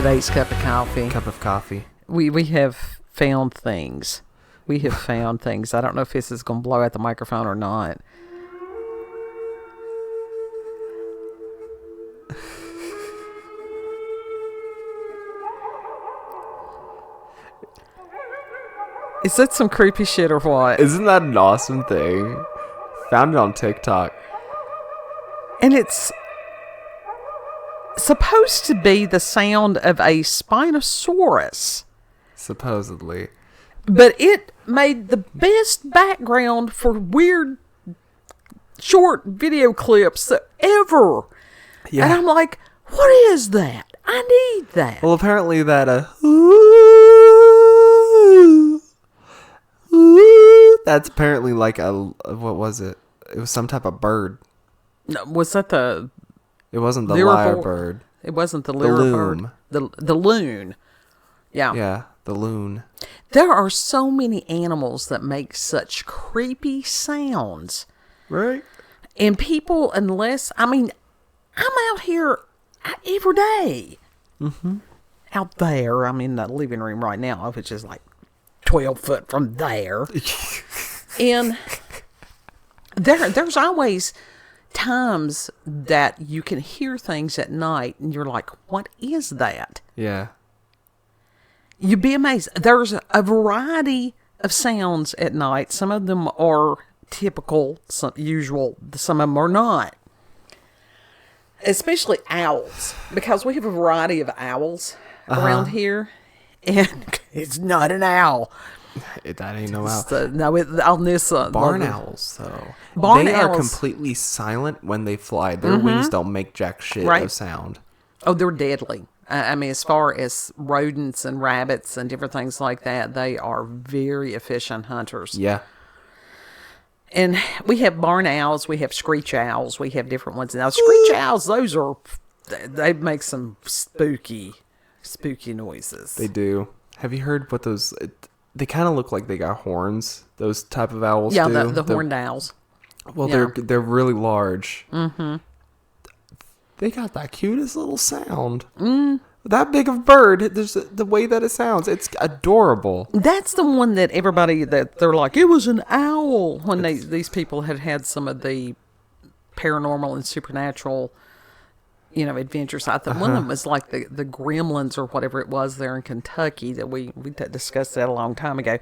today's cup of coffee. Cup of coffee. We have found things. We have found things. I don't know if this is going to blow out the microphone or not. Is that some creepy shit or what? Isn't that an awesome thing? Found it on TikTok. And it's supposed to be the sound of a Spinosaurus. Supposedly. But it made the best background for weird short video clips ever. Yeah. And I'm like, what is that? I need that. Well, apparently that that's apparently like what was it? It was some type of bird. No, was that the... It wasn't the lyrebird? lyrebird. It wasn't the The lyrebird. loon. The loon. Yeah. Yeah, the loon. There are so many animals that make such creepy sounds. Right. And people, unless... I mean, I'm out here every day. Mm-hmm. Out there. I'm in the living room right now, which is like 12 foot from there. And there's always times that you can hear things at night and you're like, what is that? Yeah. You'd be amazed. There's a variety of sounds at night. Some of them are typical, some usual, some of them are not. Especially owls, because we have a variety of owls around here, and it's not an owl. That ain't no owl. On this Barn owls, though. Barn they owls are completely silent when they fly. Their wings don't make jack shit of sound. Oh, they're deadly. I mean, as far as rodents and rabbits and different things like that, they are very efficient hunters. Yeah. And we have barn owls, we have screech owls, we have different ones. Now, screech owls, they make some spooky noises. They do. Have you heard what those... They kind of look like they got horns. Those type of owls do. Yeah, the horned owls. Well, yeah. they're really large. Mm-hmm. They got that cutest little sound. That big of a bird, there's the way that it sounds. It's adorable. That's the one that everybody, that they're like, it was an owl. When these people had some of the paranormal and supernatural, adventures. I thought one of them was like the gremlins or whatever it was there in Kentucky that we discussed that a long time ago.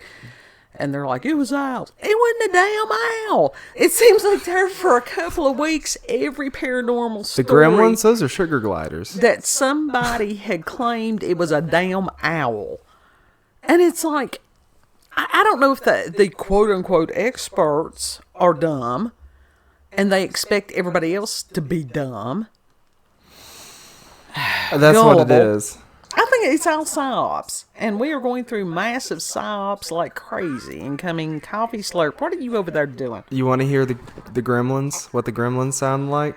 And they're like, it was owls. It wasn't a damn owl. It seems like there for a couple of weeks, every paranormal story. The gremlins, those are sugar gliders. That somebody had claimed it was a damn owl. And it's like, I don't know if the quote unquote experts are dumb and they expect everybody else to be dumb. That's Gullible. what it is. I think it's all psyops, and we are going through massive psyops like crazy. Incoming coffee slurp. What are you over there doing? You want to hear the gremlins? What the gremlins sound like?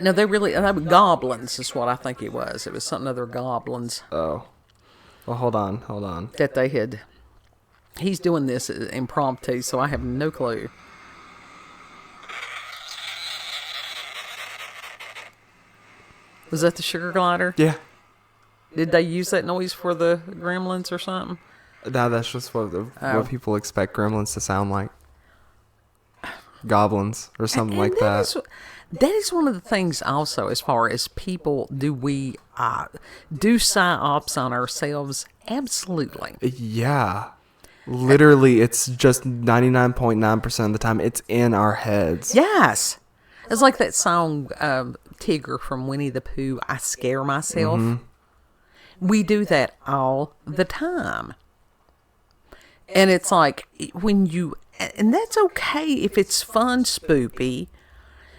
No, they were goblins is what I think it was. It was something other goblins. Oh. Well, hold on. That they had. He's doing this impromptu, so I have no clue. Was that the sugar glider? Yeah. Did they use that noise for the gremlins or something? No, that's just what people expect gremlins to sound like. Goblins or something like that. That is one of the things also, as far as people, do we do psyops on ourselves? Absolutely. Yeah. Literally, it's just 99.9% of the time, it's in our heads. Yes. It's like that song, Tigger from Winnie the Pooh, I Scare Myself. Mm-hmm. We do that all the time. And it's like, and that's okay if it's fun, spoopy,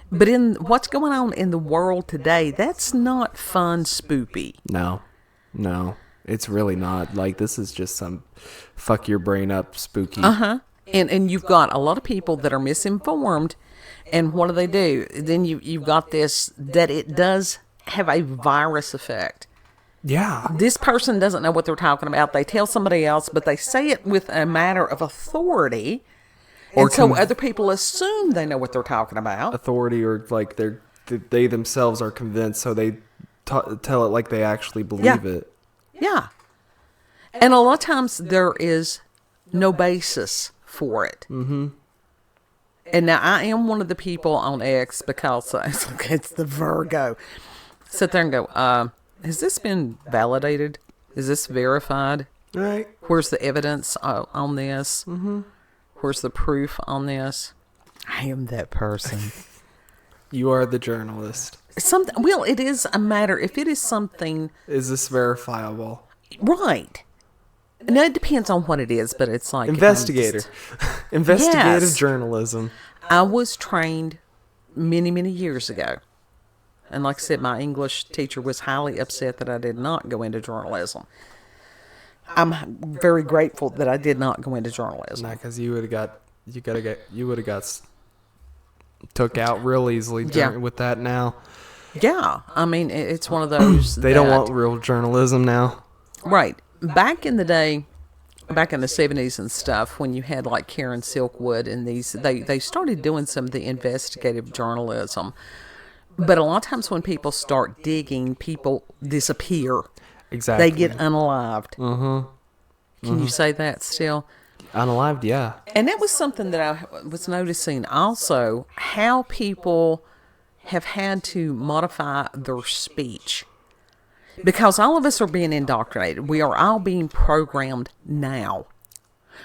but in what's going on in the world today, that's not fun, spoopy. No, it's really not. Like, this is just some fuck your brain up spooky. Uh-huh. And you've got a lot of people that are misinformed. And what do? Then you've got this, that it does have a virus effect. Yeah. This person doesn't know what they're talking about. They tell somebody else, but they say it with a matter of authority. And so other people assume they know what they're talking about. Authority, or like they themselves are convinced, so they tell it like they actually believe it. Yeah. And a lot of times there is no basis for it. Mm-hmm. And now I am one of the people on X because it's the Virgo. Sit there and go, has this been validated? Is this verified? Right. Where's the evidence on this? Mm-hmm. Where's the proof on this? I am that person. You are the journalist. Well, it is a matter, if it is something... Is this verifiable? Right. Now, it depends on what it is, but it's like... Investigative journalism. I was trained many, many years ago. And like I said, my English teacher was highly upset that I did not go into journalism. I'm very grateful that I did not go into journalism. Not because you would have got took out real easily with that now. Yeah, I mean, it's one of those... They don't want real journalism now. Right. Back in the day, back in the 70s and stuff, when you had like Karen Silkwood and these, they started doing some of the investigative journalism. But a lot of times when people start digging, people disappear. Exactly. They get unalived. Can you say that still? Unalived, yeah. And that was something that I was noticing also, how people have had to modify their speech. Because all of us are being indoctrinated. We are all being programmed now.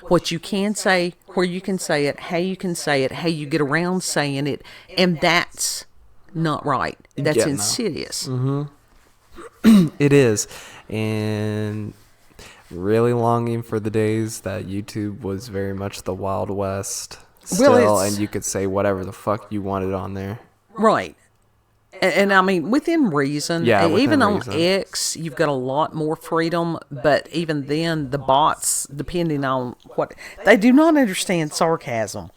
What you can say, where you can say it, how you can say it, how you get around saying it, and that's not right. That's insidious. It is. And really longing for the days that YouTube was very much the Wild West still, and you could say whatever the fuck you wanted on there. Right. And I mean, within reason. Yeah, even on reason. X, you've got a lot more freedom, but even then, the bots, depending on what... They do not understand sarcasm.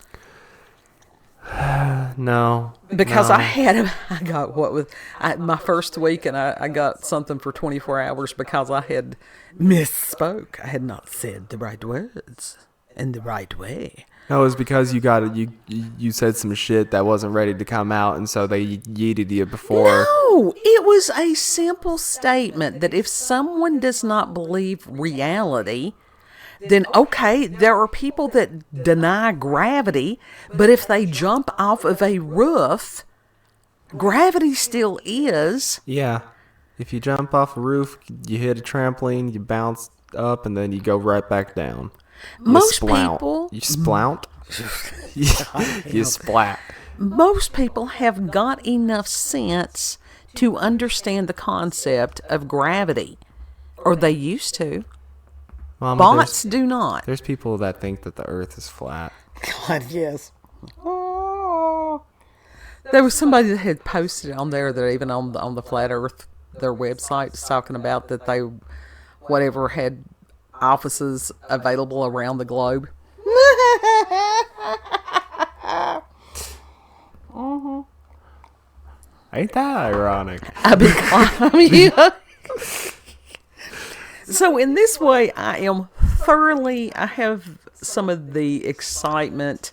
No. Because I got my first week, and I got something for 24 hours because I had misspoke. I had not said the right words in the right way. No, it was because you said some shit that wasn't ready to come out, and so they yeeted you before. No, it was a simple statement that if someone does not believe reality, then okay, there are people that deny gravity, but if they jump off of a roof, gravity still is. Yeah. If you jump off a roof, you hit a trampoline, you bounce up, and then you go right back down. Most people... You splout? You splat. Most people have got enough sense to understand the concept of gravity. Or they used to. Mama, Bots do not. There's people that think that the earth is flat. God, yes. Oh. There was somebody that had posted on there that even on the Flat Earth, their website, is talking about that they, whatever, had offices available around the globe. Ain't that ironic? So in this way, I have some of the excitement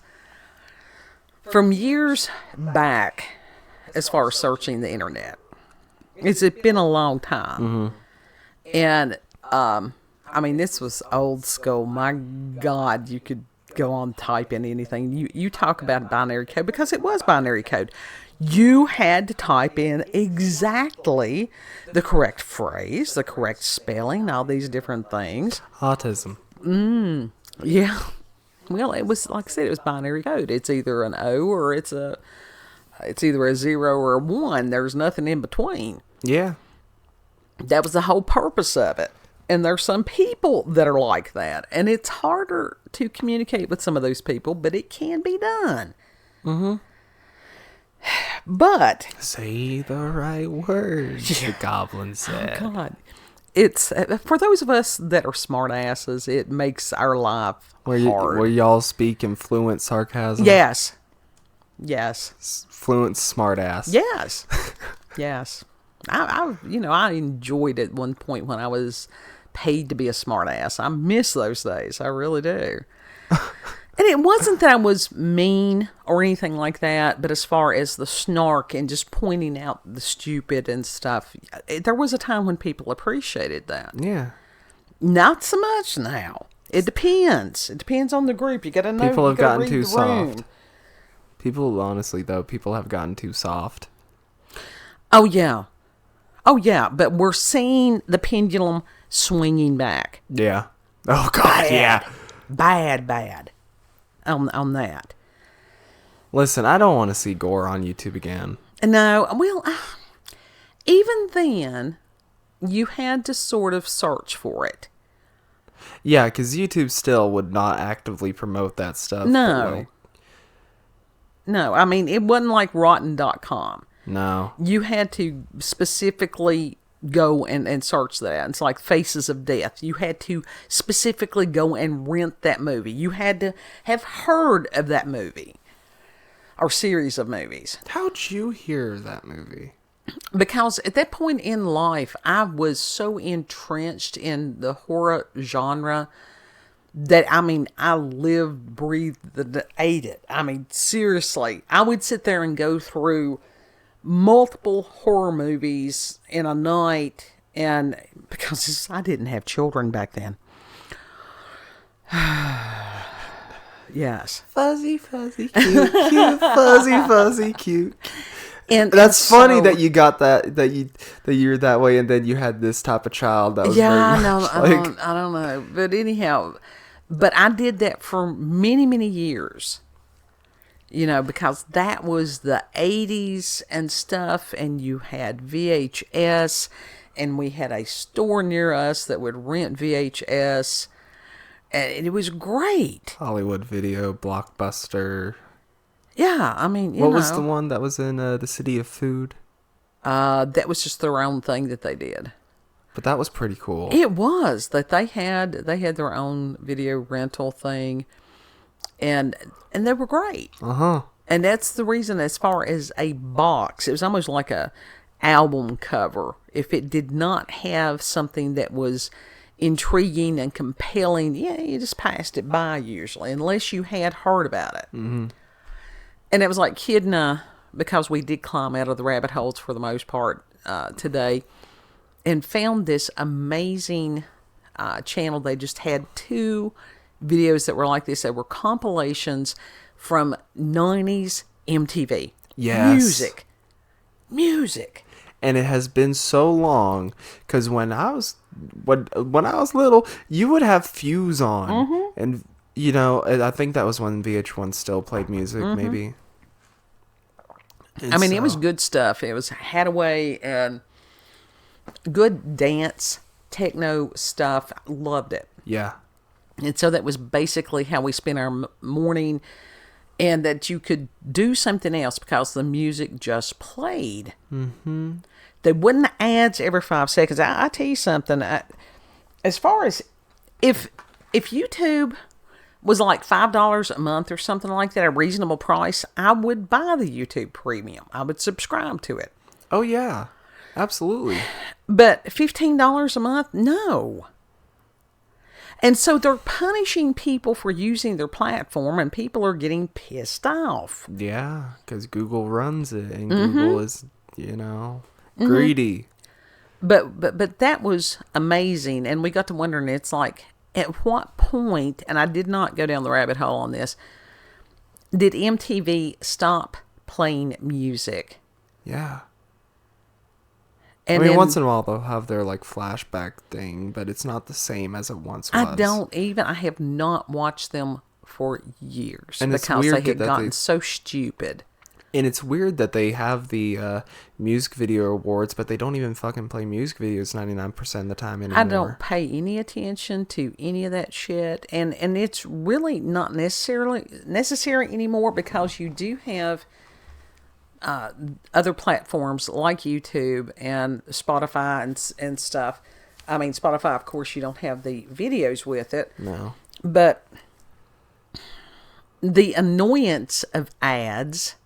from years back as far as searching the internet. It's been a long time. And, I mean, this was old school. My God, you could go on type in anything. You talk about binary code because it was binary code. You had to type in exactly the correct phrase, the correct spelling, all these different things. Autism. Yeah. Well, it was, like I said, it was binary code. It's either an O or it's either a 0 or a 1. There's nothing in between. Yeah. That was the whole purpose of it. And there's some people that are like that. And it's harder to communicate with some of those people, but it can be done. But... Say the right words, the goblin said. Oh, God. It's, for those of us that are smart asses, it makes our life hard. Where y'all speak in fluent sarcasm? Yes. Fluent smart ass. Yes. Yes. I enjoyed it at one point when I was paid to be a smart ass. I miss those days. I really do. And it wasn't that I was mean or anything like that, but as far as the snark and just pointing out the stupid and stuff, there was a time when people appreciated that. Yeah. Not so much now. It depends. It depends on the group. You got to know. People have gotten too room. soft. People, honestly, though, people have gotten too soft. Oh, yeah. Oh, yeah. But we're seeing the pendulum swinging back. Yeah. Oh, God, yeah. Bad. On that. Listen, I don't want to see gore on YouTube again. No, well, even then, you had to sort of search for it. Yeah, because YouTube still would not actively promote that stuff. No. No, I mean, it wasn't like rotten.com. No. You had to specifically go and search that. It's like Faces of Death. You had to specifically go and rent that movie. You had to have heard of that movie or series of movies. How'd you hear that movie? Because at that point in life, I was so entrenched in the horror genre that, I mean, I lived, breathed, ate it. I mean, seriously, I would sit there and go through multiple horror movies in a night, and because I didn't have children back then. Yes. Fuzzy, cute, fuzzy, cute. And that's funny that you got that you're that way, and then you had this type of child that was I don't know. But anyhow, I did that for many, many years. You know, because that was the 80s and stuff, and you had VHS, and we had a store near us that would rent VHS, and it was great. Hollywood Video, Blockbuster. Yeah, I mean, what was the one that was in the City of Food? That was just their own thing that they did. But that was pretty cool. It was that they had their own video rental thing. And they were great. And that's the reason, as far as a box, it was almost like a album cover. If it did not have something that was intriguing and compelling, you just passed it by usually, unless you had heard about it. Mm-hmm. And it was like Kidna, because we did climb out of the rabbit holes for the most part today, and found this amazing channel. They just had 2 videos that were like this. They were compilations from 90s MTV. Yes. Music. And it has been so long, because when I was little, you would have Fuse on. Mm-hmm. And, you know, I think that was when VH1 still played music, maybe. And I mean, it was good stuff. It was Hathaway and good dance, techno stuff. Loved it. Yeah. And so that was basically how we spent our morning, and that you could do something else because the music just played. Mm-hmm. There wasn't ads every 5 seconds. I tell you something. As far as if YouTube was like $5 a month or something like that, a reasonable price, I would buy the YouTube Premium. I would subscribe to it. Oh, yeah. Absolutely. But $15 a month? No. And so they're punishing people for using their platform, and people are getting pissed off. Yeah, because Google runs it, and Google is, greedy. But that was amazing, and we got to wondering, it's like, at what point, and I did not go down the rabbit hole on this, did MTV stop playing music? Yeah. And I mean, then, once in a while they'll have their like flashback thing, but it's not the same as it once was. I have not watched them for years, and because they had gotten so stupid. And it's weird that they have the music video awards, but they don't even fucking play music videos 99% of the time anymore. I don't pay any attention to any of that shit, and it's really not necessary anymore, because you do have other platforms like YouTube and Spotify and stuff. I mean, Spotify, of course, you don't have the videos with it. No. But the annoyance of ads,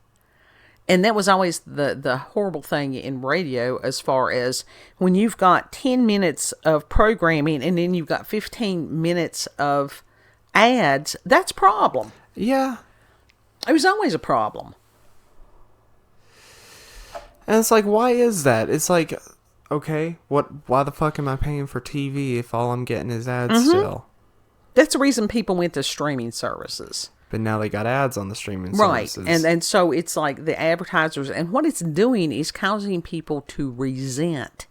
and that was always the horrible thing in radio, as far as when you've got 10 minutes of programming and then you've got 15 minutes of ads, that's a problem. Yeah. It was always a problem. And it's like, why is that? It's like, okay, why the fuck am I paying for TV if all I'm getting is ads still? That's the reason people went to streaming services. But now they got ads on the streaming services. Right. And so it's like the advertisers, and what it's doing is causing people to resent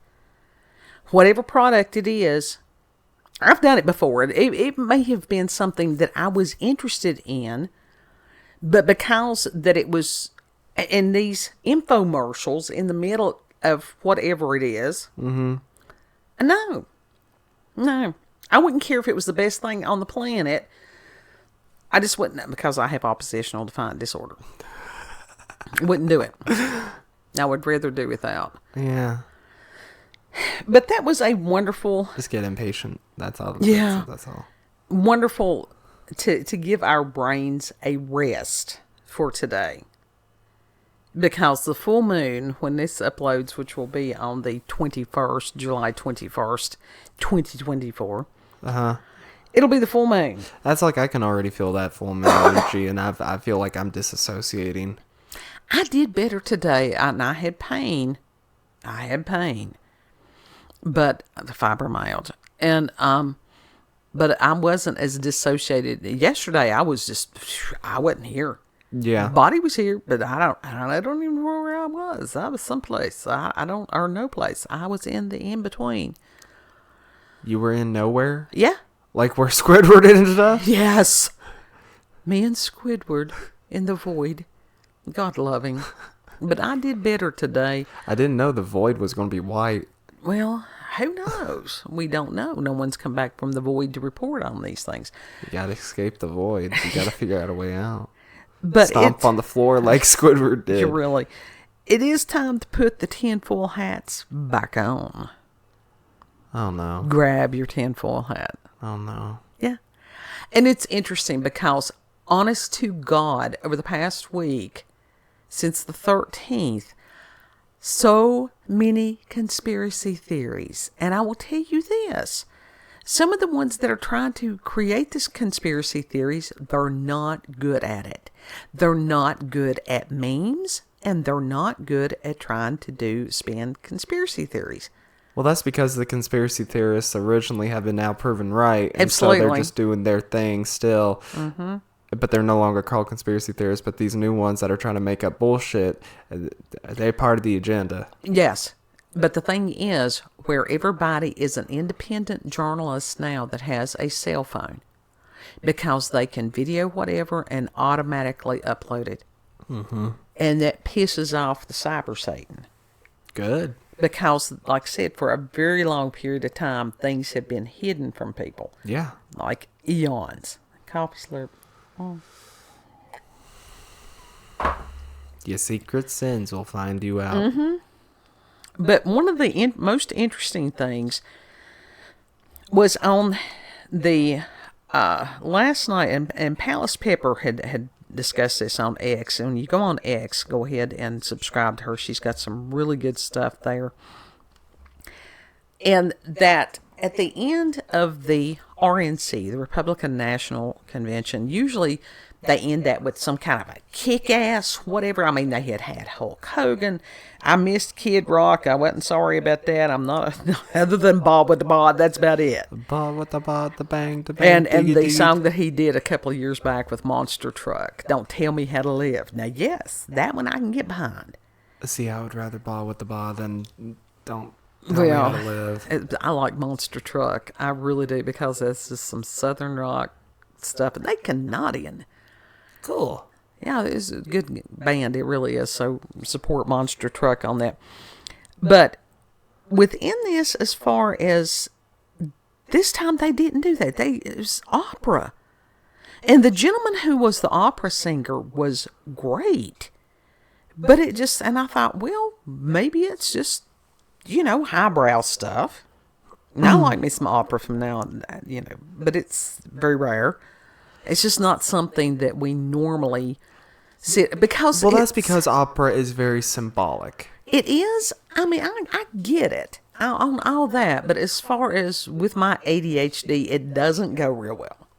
whatever product it is. I've done it before. It may have been something that I was interested in, but because that it was in these infomercials in the middle of whatever it is, no, I wouldn't care if it was the best thing on the planet. I just wouldn't, because I have oppositional defiant disorder. Wouldn't do it. I would rather do without. Yeah. But that was a wonderful... Just get impatient. That's all. Yeah. That's all. Wonderful to give our brains a rest for today. Because the full moon, when this uploads, which will be on the 21st, July 21st, 2024. It'll be the full moon. That's like, I can already feel that full moon energy, and I feel like I'm disassociating. I did better today, and I had pain. But the fibromyalgia. And, but I wasn't as dissociated. Yesterday, I wasn't here. Yeah. Body was here, but I don't even know where I was. I was someplace. Or no place. I was in the in-between. You were in nowhere? Yeah. Like where Squidward ended up? Yes. Me and Squidward in the void. God loving. But I did better today. I didn't know the void was going to be white. Well, who knows? We don't know. No one's come back from the void to report on these things. You got to escape the void. You got to figure out a way out. But Stomp on the floor like Squidward did. It is time to put the tinfoil hats back on. Oh, no. Grab your tinfoil hat. Oh, no. Yeah. And it's interesting because, honest to God, over the past week, since the 13th, so many conspiracy theories. And I will tell you this. Some of the ones that are trying to create this conspiracy theories, they're not good at it. They're not good at memes, and they're not good at trying to spin conspiracy theories. Well, that's because the conspiracy theorists originally have been now proven right. And Absolutely. So they're just doing their thing still. Mm-hmm. But they're no longer called conspiracy theorists. But these new ones that are trying to make up bullshit, they're part of the agenda. Yes. But the thing is, where everybody is an independent journalist now that has a cell phone, because they can video whatever and automatically upload it. Mm-hmm. And that pisses off the cyber Satan. Good. Because, like I said, for a very long period of time, things have been hidden from people. Yeah. Like eons. Coffee slurp. Oh. Your secret sins will find you out. Mm-hmm. But one of the most interesting things was on the last night, and Pallas Pepper had discussed this on X. And when you go on X, go ahead and subscribe to her. She's got some really good stuff there. And that at the end of the RNC, the Republican National Convention, usually they end that with some kind of a kick-ass whatever. I mean, they had Hulk Hogan. I missed Kid Rock. I wasn't sorry about that. I'm not, other than Bob with the Bod, that's about it. Bob with the Bod, the bang, the bang. And the song that he did a couple of years back with Monster Truck, Don't Tell Me How to Live. Now, yes, that one I can get behind. See, I would rather Bob with the Bod than Don't Tell Me How to Live. I like Monster Truck. I really do, because that's just some Southern rock stuff. And they Canadian. Cool. Yeah, it's a good band. It really is. So support Monster Truck on that. But within this, as far as this time, they didn't do that. It was opera. And the gentleman who was the opera singer was great. But and I thought, well, maybe it's just, highbrow stuff. And I like me some opera from now on, but it's very rare. It's just not something that we normally see, because... Well, that's because opera is very symbolic. It is. I mean, I get it on all that, but as far as with my ADHD, it doesn't go real well.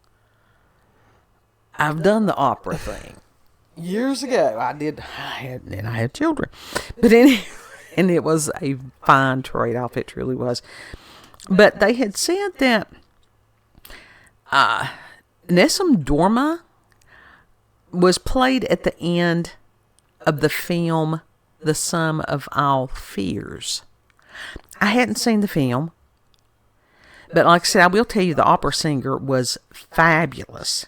I've done the opera thing years ago. I had children, but and it was a fine trade-off. It truly was. But they had said that Nessun Dorma was played at the end of the film The Sum of All Fears. I hadn't seen the film, but like I said, I will tell you the opera singer was fabulous.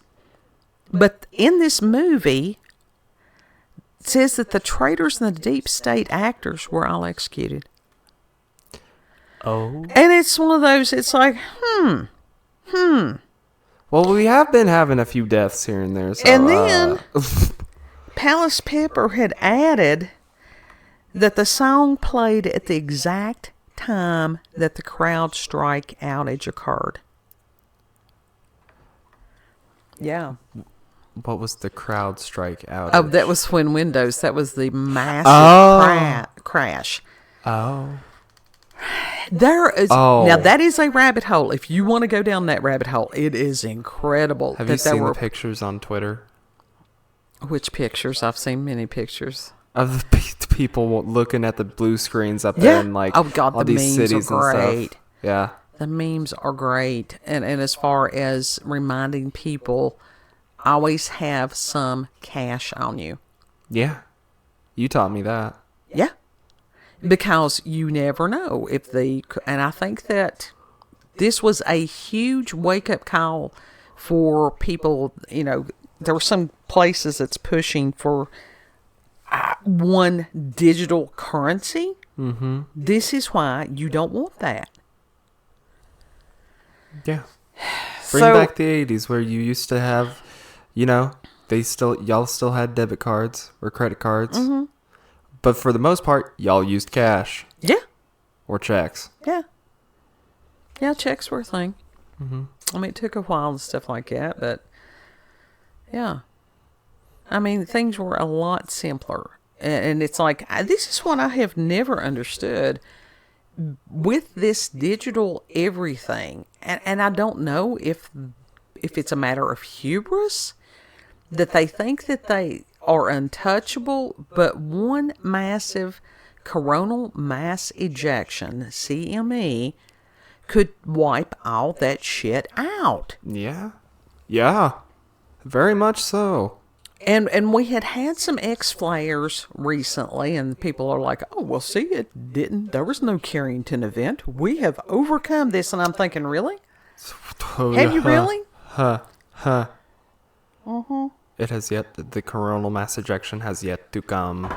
But in this movie, it says that the traitors and the deep state actors were all executed. Oh. And it's one of those, it's like, Well, we have been having a few deaths here and there. So, and then Pallas Pepper had added that the song played at the exact time that the CrowdStrike outage occurred. Yeah. What was the CrowdStrike outage? Oh, that was when Windows, that was the massive crash. Oh. There is now that is a rabbit hole. If you want to go down that rabbit hole, it is incredible. Have you seen the pictures on Twitter? Which pictures? I've seen many pictures of the people looking at the blue screens up there and like oh god, all the these memes cities are great. and stuff. Yeah, the memes are great, and as far as reminding people, always have some cash on you. Yeah, you taught me that. Yeah. Because you never know if and I think that this was a huge wake-up call for people. You know, there were some places that's pushing for one digital currency. Mm-hmm. This is why you don't want that. Yeah. Bring back the 80s where you used to have, y'all still had debit cards or credit cards. Mm-hmm. But for the most part, y'all used cash. Yeah. Or checks. Yeah. Yeah, checks were a thing. Mm-hmm. I mean, it took a while and stuff like that, but yeah. I mean, things were a lot simpler. And it's like, this is what I have never understood with this digital everything. And I don't know if it's a matter of hubris, that they think that they are untouchable, but one massive coronal mass ejection, CME, could wipe all that shit out. Yeah. Yeah. Very much so. And we had some X-flares recently, and people are like, oh, well, see, it didn't. There was no Carrington event. We have overcome this. And I'm thinking, really? Have you really? Mm-hmm. It has yet, the coronal mass ejection has yet to come.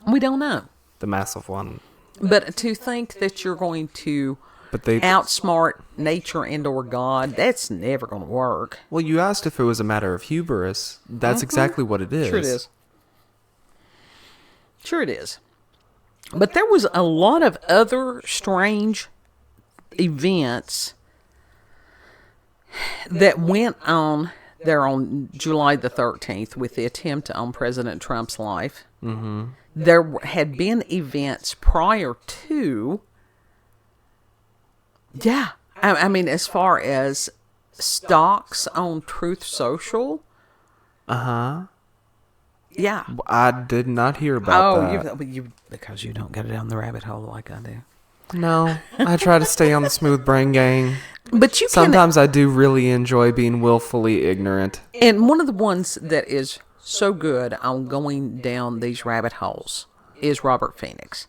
We don't know. The massive one. But to think that you're going to outsmart nature and or God, that's never going to work. Well, you asked if it was a matter of hubris. That's exactly what it is. Sure it is. Sure it is. But there was a lot of other strange events that went on there on July the 13th with the attempt on President Trump's life. Mm-hmm. There had been events prior to. Yeah. I mean, as far as stocks on Truth Social. Uh-huh. Yeah. I did not hear about that. You because you don't go down the rabbit hole like I do. No, I try to stay on the smooth brain gang. But sometimes I do really enjoy being willfully ignorant. And one of the ones that is so good on going down these rabbit holes is Robert Phoenix.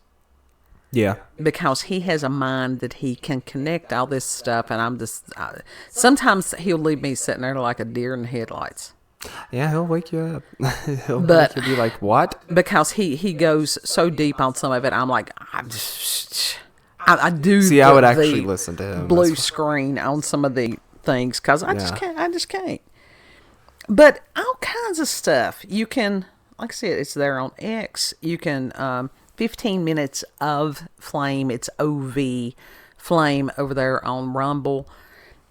Yeah. Because he has a mind that he can connect all this stuff, and I'm just... sometimes he'll leave me sitting there like a deer in the headlights. Yeah, he'll wake you up. He'll make you be like, what? Because he goes so deep on some of it, I'm like, I do. See, I would actually listen to him. Blue screen on some of the things because I just can't. But all kinds of stuff you can, like I said, it's there on X. You can 15 minutes of flame. It's OV flame over there on Rumble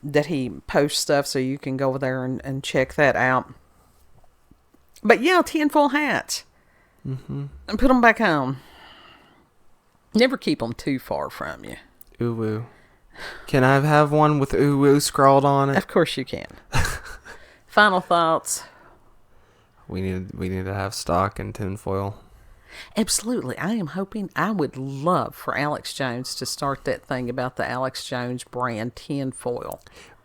that he posts stuff, so you can go over there and check that out. But yeah, tinfoil hats. Mm-hmm. And put them back on. Never keep them too far from you. Ooh. Can I have one with ooh scrawled on it? Of course you can. Final thoughts. We need to have stock in tinfoil. Absolutely. I would love for Alex Jones to start that thing about the Alex Jones brand tinfoil.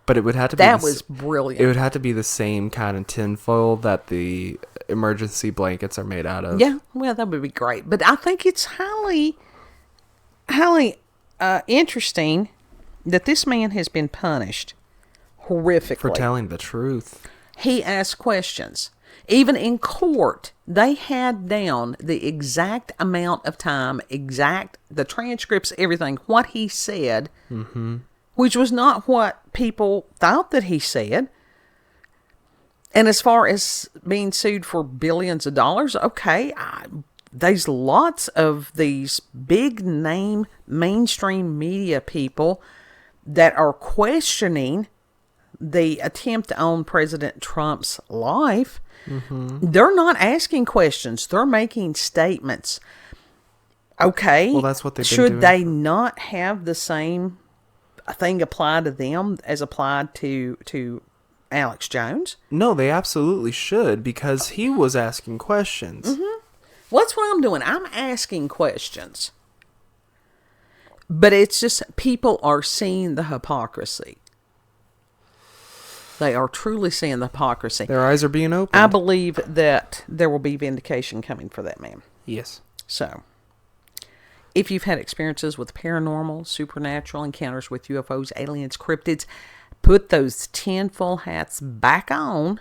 But it would have to be... That was brilliant. It would have to be the same kind of tinfoil that the emergency blankets are made out of. Yeah, well, that would be great. But I think it's highly interesting that this man has been punished horrifically. For telling the truth. He asked questions. Even in court, they had down the exact amount of time, the transcripts, everything, what he said, which was not what people thought that he said. And as far as being sued for billions of dollars, okay, there's lots of these big name mainstream media people that are questioning the attempt on President Trump's life. They're not asking questions. They're making statements. Okay. Well, that's what they've been doing. Should they not have the same thing applied to them as applied to Alex Jones? No, they absolutely should, because he was asking questions. Well, that's what I'm doing. I'm asking questions. But it's just people are seeing the hypocrisy. They are truly seeing the hypocrisy. Their eyes are being opened. I believe that there will be vindication coming for that man. Yes. So, if you've had experiences with paranormal, supernatural encounters with UFOs, aliens, cryptids, put those tinfoil hats back on.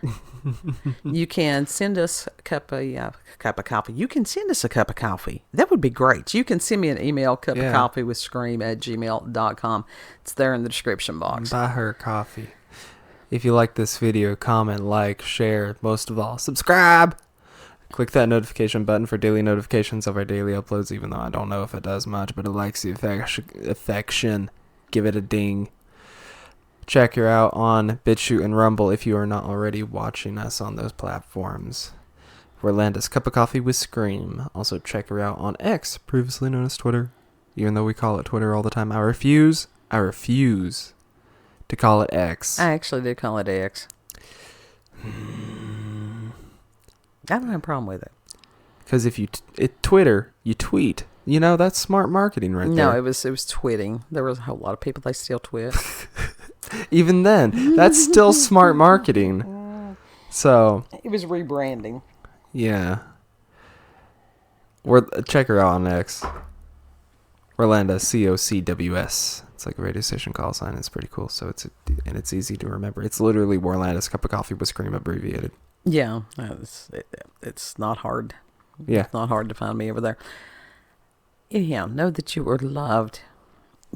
You can send us a cup of coffee. You can send us a cup of coffee. That would be great. You can send me an email, cupofcoffeewithscream@gmail.com. It's there in the description box. Buy her coffee. If you like this video, comment, like, share, most of all, subscribe. Click that notification button for daily notifications of our daily uploads, even though I don't know if it does much, but it likes the affection. Give it a ding. Check her out on BitChute and Rumble if you are not already watching us on those platforms. Rolanda's Cup of Coffee with Scream. Also check her out on X, previously known as Twitter. Even though we call it Twitter all the time, I refuse to call it X. I actually do call it X. I don't have a problem with it. Because if Twitter, you tweet. You know, that's smart marketing right there. No, it was twitting. There was a whole lot of people, they still twit. Even then, that's still smart marketing. So it was rebranding. Yeah. Check her out on X. Orlando, COCWS. It's like a radio station call sign. It's pretty cool. So it's easy to remember. It's literally Orlando's Cup of Coffee with Scream abbreviated. Yeah, it's not hard. Yeah, it's not hard to find me over there. Anyhow, know that you are loved.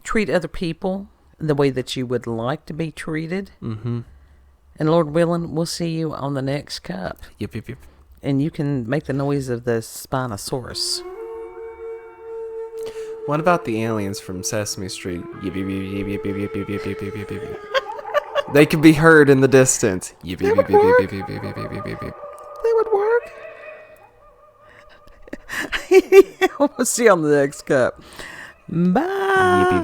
Treat other people the way that you would like to be treated. Mm-hmm. And Lord willing, we'll see you on the next cup. Yep. And you can make the noise of the Spinosaurus. What about the aliens from Sesame Street? They can be heard in the distance. That would work. We'll see you on the next cup. Bye.